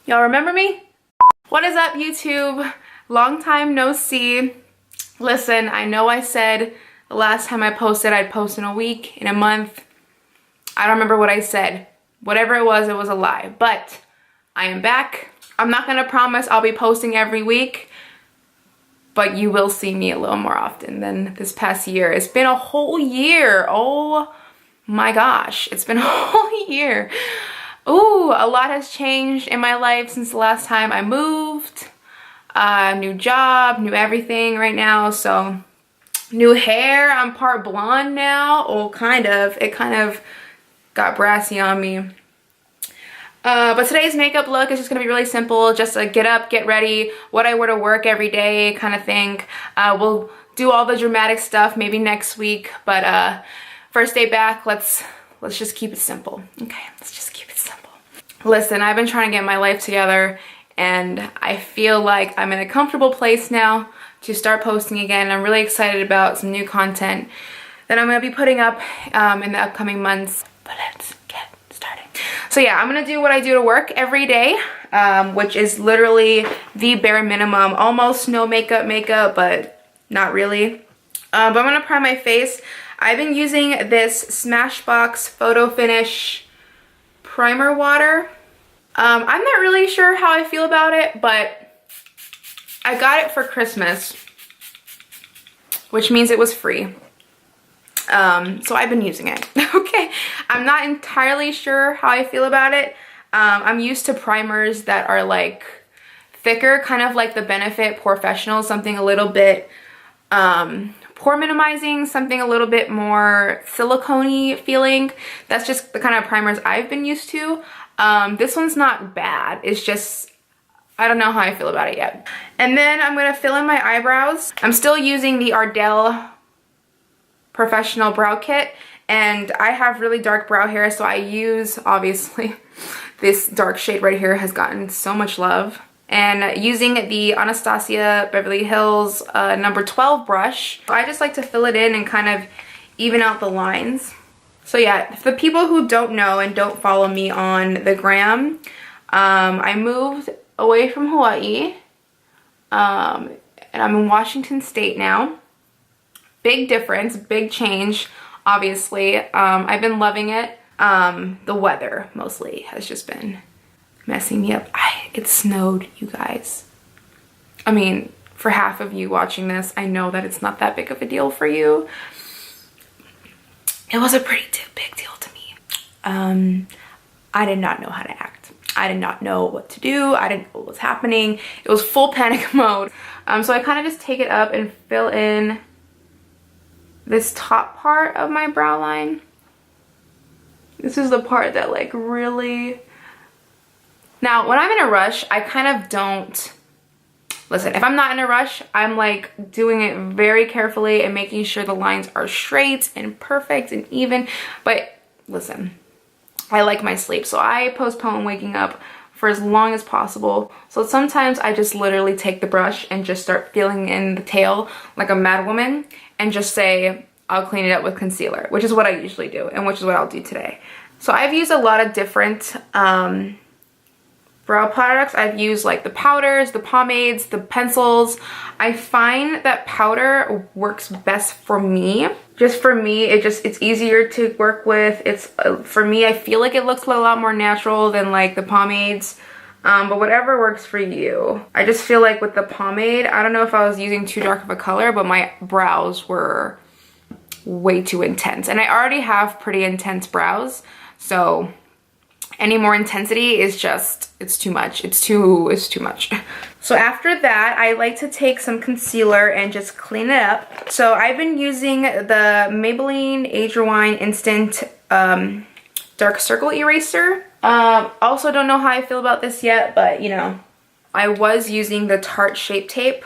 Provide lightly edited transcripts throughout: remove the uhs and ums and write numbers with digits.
Y'all remember me? What is up, YouTube? Long time no see. Listen, I know I said the last time I posted I'd post in a week, in a month. I don't remember what I said. Whatever it was a lie. But I am back. I'm not gonna promise I'll be posting every week, but you will see me a little more often than this past year. It's been a whole year. Oh my gosh, it's been a whole year. Ooh, a lot has changed in my life since the last time I moved. New job, new everything right now. So new hair, I'm part blonde now. Oh, kind of. It kind of got brassy on me. But today's makeup look is just gonna be really simple. Just a get up, get ready, what I wear to work every day kind of thing. We'll do all the dramatic stuff maybe next week. But first day back, let's just keep it simple. Okay, let's just keep it simple. Listen, I've been trying to get my life together and I feel like I'm in a comfortable place now to start posting again. I'm really excited about some new content that I'm going to be putting up in the upcoming months. But let's get started. So yeah, I'm going to do what I do to work every day, which is literally the bare minimum. Almost no makeup, but not really. But I'm going to prime my face. I've been using this Smashbox Photo Finish primer water. I'm not really sure how I feel about it, but I got it for Christmas, which means it was free. So I've been using it. Okay, I'm not entirely sure how I feel about it. I'm used to primers that are like thicker, kind of like the Benefit Professional, something a little bit pore minimizing, something a little bit more silicone-y feeling. That's just the kind of primers I've been used to. This one's not bad. It's just, I don't know how I feel about it yet. And then I'm gonna fill in my eyebrows. I'm still using the Ardell Professional Brow Kit, and I have really dark brow hair, so I use, obviously, this dark shade right here has gotten so much love. And using the Anastasia Beverly Hills number 12 brush, I just like to fill it in and kind of even out the lines. So yeah, for the people who don't know and don't follow me on the Grwm, I moved away from Hawaii, and I'm in Washington State now. Big difference, big change, obviously. I've been loving it. The weather mostly has just been messing me up. It snowed, you guys. I mean, for half of you watching this, I know that it's not that big of a deal for you. It was a pretty big deal to me. I did not know how to act. I did not know what to do. I didn't know what was happening. It was full panic mode. So I kind of just take it up and fill in this top part of my brow line. This is the part that like really... Now, when I'm in a rush, I kind of don't... Listen, if I'm not in a rush, I'm like doing it very carefully and making sure the lines are straight and perfect and even. But listen, I like my sleep, so I postpone waking up for as long as possible. So sometimes I just literally take the brush and just start filling in the tail like a mad woman and just say, I'll clean it up with concealer, which is what I usually do and which is what I'll do today. So I've used a lot of different brow products. I've used like the powders, the pomades, the pencils. I find that powder works best for me. Just for me, it's easier to work with. It's for me, I feel like it looks a lot more natural than like the pomades. But whatever works for you. I just feel like with the pomade, I don't know if I was using too dark of a color, but my brows were way too intense. And I already have pretty intense brows, so any more intensity is just, it's too much. It's too much. So after that, I like to take some concealer and just clean it up. So I've been using the Maybelline Age Rewind Instant Dark Circle Eraser. Also don't know how I feel about this yet, but you know, I was using the Tarte Shape Tape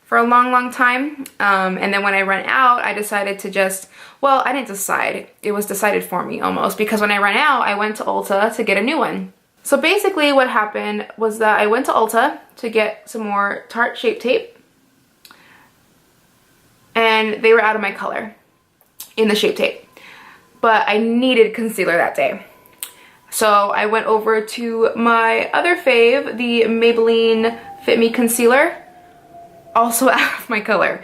for a long time. And then when I ran out, I decided to just, well, I didn't decide. It was decided for me almost, because when I ran out, I went to Ulta to get a new one. So basically what happened was that I went to Ulta to get some more Tarte Shape Tape, and they were out of my color in the Shape Tape. But I needed concealer that day. So I went over to my other fave, the Maybelline Fit Me Concealer, also out of my color.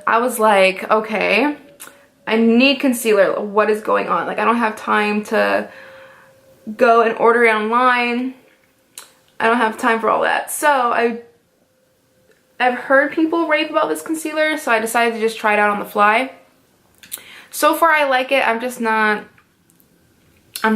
I was like, okay, I need concealer. What is going on? Like, I don't have time to go and order it online. I don't have time for all that. So I've heard people rave about this concealer, so I decided to just try it out on the fly. So far I like it. I'm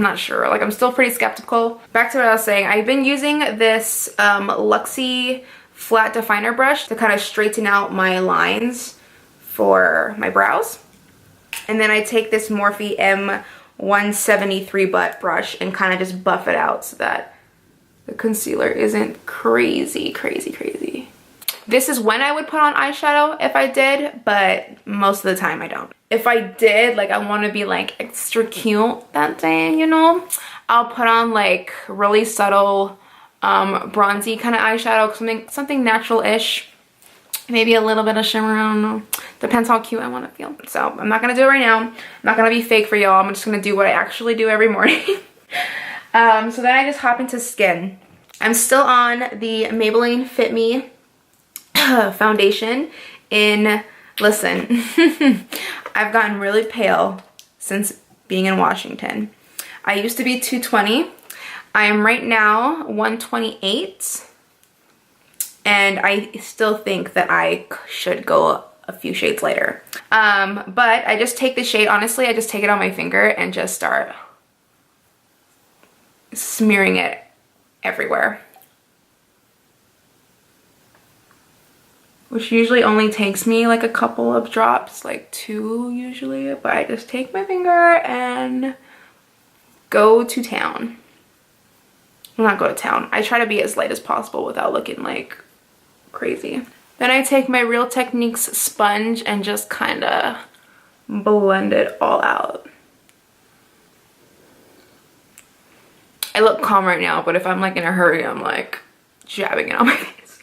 not sure. Like, I'm still pretty skeptical. Back to what I was saying. I've been using this Lexie flat definer brush to kind of straighten out my lines for my brows. And then I take this Morphe M173 butt brush and kind of just buff it out so that the concealer isn't crazy. This is when I would put on eyeshadow if I did, but most of the time I don't. If I did, like, I want to be like extra cute that day, you know, I'll put on like really subtle bronzy kind of eyeshadow, something natural-ish. Maybe a little bit of shimmer, I don't know. Depends how cute I want to feel. So I'm not going to do it right now. I'm not going to be fake for y'all. I'm just going to do what I actually do every morning. So then I just hop into skin. I'm still on the Maybelline Fit Me foundation in, listen, I've gotten really pale since being in Washington. I used to be 220. I am right now 128. And I still think that I should go a few shades lighter. But I just take the shade, honestly, I just take it on my finger and just start smearing it everywhere. Which usually only takes me like a couple of drops, like 2 usually. But I just take my finger and go to town. Well, not go to town. I try to be as light as possible without looking like crazy. Then I take my Real Techniques sponge and just kind of blend it all out. I look calm right now, but if I'm like in a hurry, I'm like jabbing it on my face.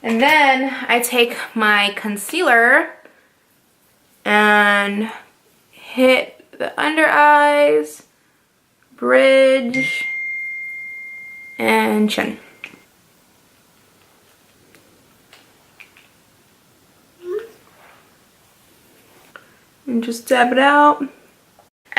And then I take my concealer and hit the under eyes, bridge, and chin. And just dab it out.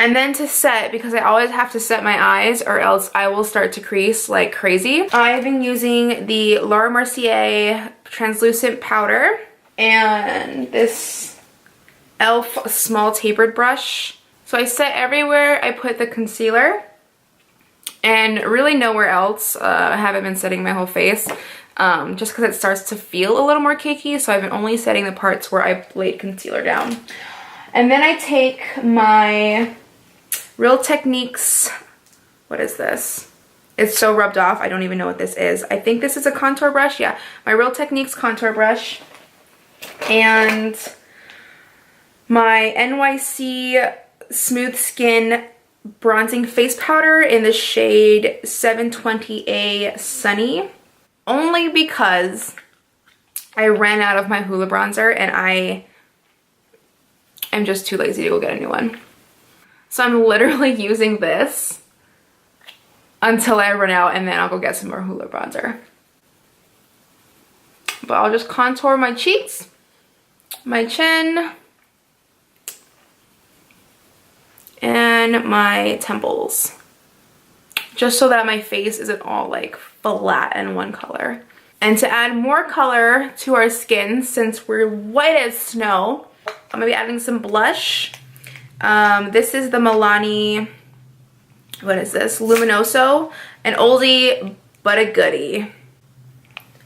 And then to set, because I always have to set my eyes or else I will start to crease like crazy, I've been using the Laura Mercier translucent powder and this e.l.f. small tapered brush. So I set everywhere I put the concealer and really nowhere else. I haven't been setting my whole face just because it starts to feel a little more cakey, so I've been only setting the parts where I laid concealer down. And then I take my Real Techniques, what is this? It's so rubbed off, I don't even know what this is. I think this is a contour brush, yeah. My Real Techniques contour brush. And my NYC Smooth Skin Bronzing Face Powder in the shade 720A Sunny. Only because I ran out of my Hoola bronzer and I'm just too lazy to go get a new one. So I'm literally using this until I run out and then I'll go get some more Hoola bronzer. But I'll just contour my cheeks, my chin, and my temples. Just so that my face isn't all like flat in one color. And to add more color to our skin, since we're white as snow, I'm gonna be adding some blush. This is the Milani, what is this? Luminoso, an oldie but a goodie.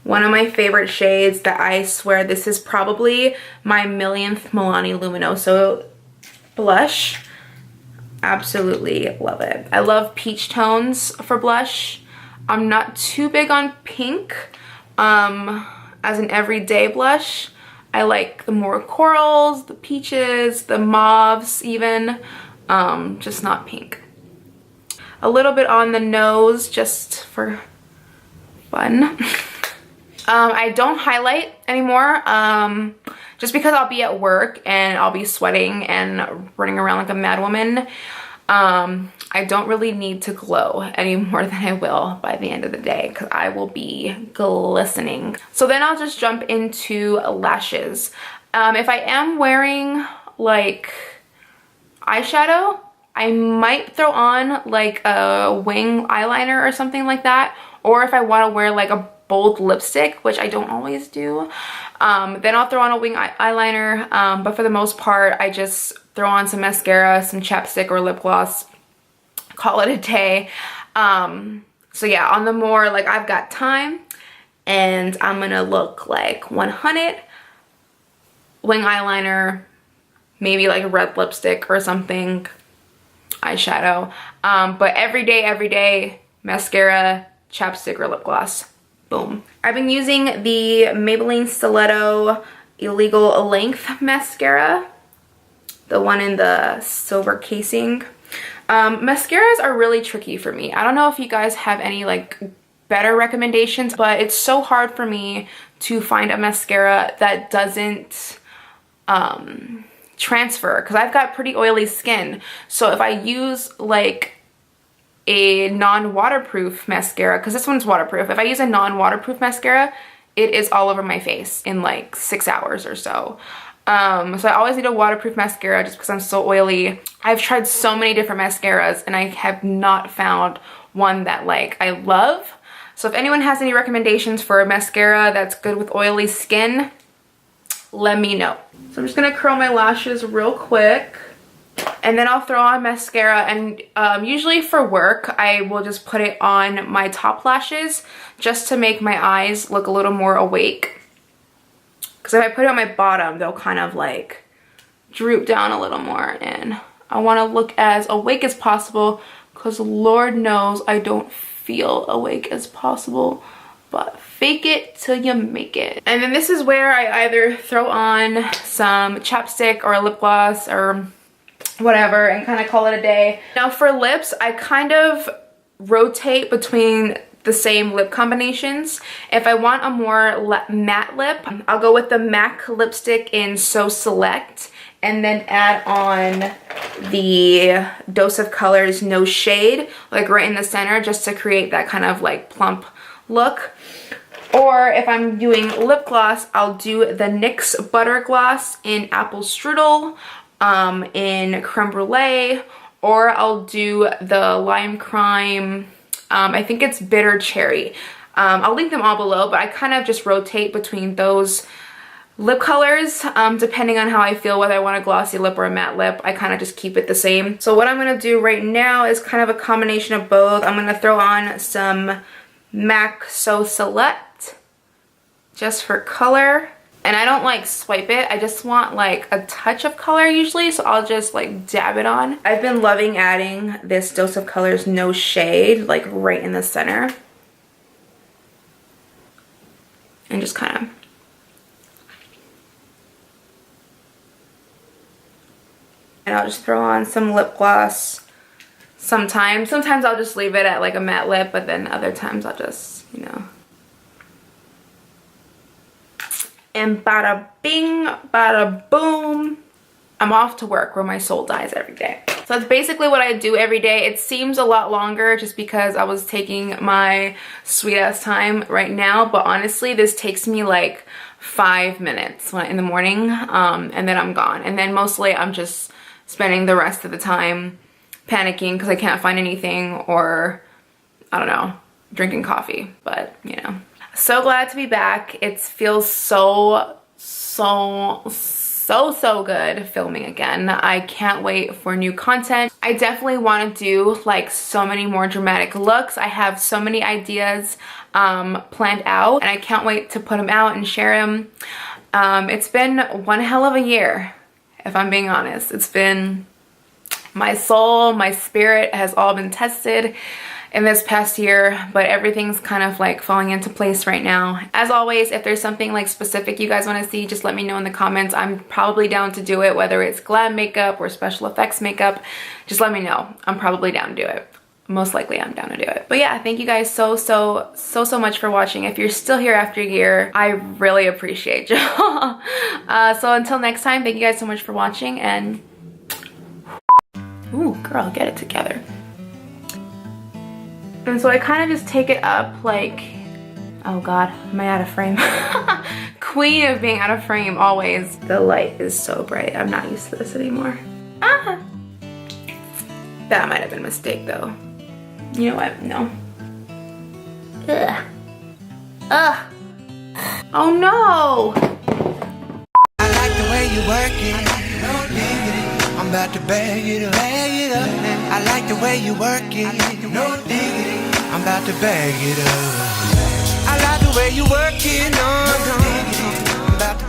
One of my favorite shades that I swear this is probably my millionth Milani Luminoso blush. Absolutely love it. I love peach tones for blush. I'm not too big on pink as an everyday blush. I like the more corals, the peaches, the mauves even, just not pink. A little bit on the nose just for fun. I don't highlight anymore just because I'll be at work and I'll be sweating and running around like a mad woman. I don't really need to glow any more than I will by the end of the day because I will be glistening. So then I'll just jump into lashes. If I am wearing like eyeshadow, I might throw on like a wing eyeliner or something like that. Or if I want to wear like a bold lipstick, which I don't always do, then I'll throw on a wing eyeliner. But for the most part, I just throw on some mascara, some chapstick or lip gloss, call it a day. So yeah, on the more like I've got time and I'm gonna look like 100, wing eyeliner, maybe like a red lipstick or something, eyeshadow. But every day, mascara, chapstick or lip gloss. Boom. I've been using the Maybelline Stiletto Illegal Length mascara, the one in the silver casing. Mascaras are really tricky for me. I don't know if you guys have any like better recommendations, but it's so hard for me to find a mascara that doesn't transfer because I've got pretty oily skin. So if I use like a non-waterproof mascara, because this one's waterproof, if I use a non-waterproof mascara, it is all over my face in like 6 hours or so. So I always need a waterproof mascara just because I'm so oily. I've tried so many different mascaras and I have not found one that like I love. So if anyone has any recommendations for a mascara that's good with oily skin, let me know. So I'm just gonna curl my lashes real quick and then I'll throw on mascara, and usually for work I will just put it on my top lashes just to make my eyes look a little more awake. Because if I put it on my bottom, they'll kind of like droop down a little more, and I want to look as awake as possible because Lord knows I don't feel awake as possible, but fake it till you make it. And then this is where I either throw on some chapstick or a lip gloss or whatever and kind of call it a day. Now for lips, I kind of rotate between the same lip combinations. If I want a more matte lip, I'll go with the MAC lipstick in So Select and then add on the Dose of Colors No Shade, like right in the center, just to create that kind of like plump look. Or if I'm doing lip gloss, I'll do the NYX Butter Gloss in Apple Strudel, in Creme Brûlée, or I'll do the Lime Crime, I think it's Bitter Cherry. I'll link them all below, but I kind of just rotate between those lip colors depending on how I feel, whether I want a glossy lip or a matte lip. I kind of just keep it the same. So what I'm going to do right now is kind of a combination of both. I'm going to throw on some MAC So Select just for color. And I don't like swipe it, I just want like a touch of color usually, so I'll just like dab it on. I've been loving adding this Dose of Colors No Shade like right in the center. And just kind of. And I'll just throw on some lip gloss sometimes. Sometimes I'll just leave it at like a matte lip, but then other times I'll just, you know. And bada bing, bada boom, I'm off to work where my soul dies every day. So that's basically what I do every day. It seems a lot longer just because I was taking my sweet ass time right now, but honestly this takes me like 5 minutes in the morning, and then I'm gone. And then mostly I'm just spending the rest of the time panicking because I can't find anything, or I don't know, drinking coffee, but you know. So glad to be back. It feels so good filming again. I can't wait for new content. I definitely want to do like so many more dramatic looks. I have so many ideas planned out, and I can't wait to put them out and share them. It's been one hell of a year, if I'm being honest. It's been, my soul, my spirit has all been tested in this past year, but everything's kind of like falling into place right now. As always, if there's something like specific you guys want to see, just let me know in the comments. I'm probably down to do it, whether it's glam makeup or special effects makeup. Just let me know. I'm probably down to do it. Most likely I'm down to do it. But yeah, thank you guys so much for watching. If you're still here after a year, I really appreciate you. So until next time, thank you guys so much for watching, and ooh. Ooh, girl, get it together. And so I kind of just take it up like, oh God, am I out of frame? Queen of being out of frame, always. The light is so bright. I'm not used to this anymore. Ah! That might have been a mistake though. You know what? No. Ugh. Ugh. Oh no! I like the way you work it. I'm about to bag it up. I like the way you work it. No diggity. I'm about to bag it up. I like the way you work it. No, I'm about to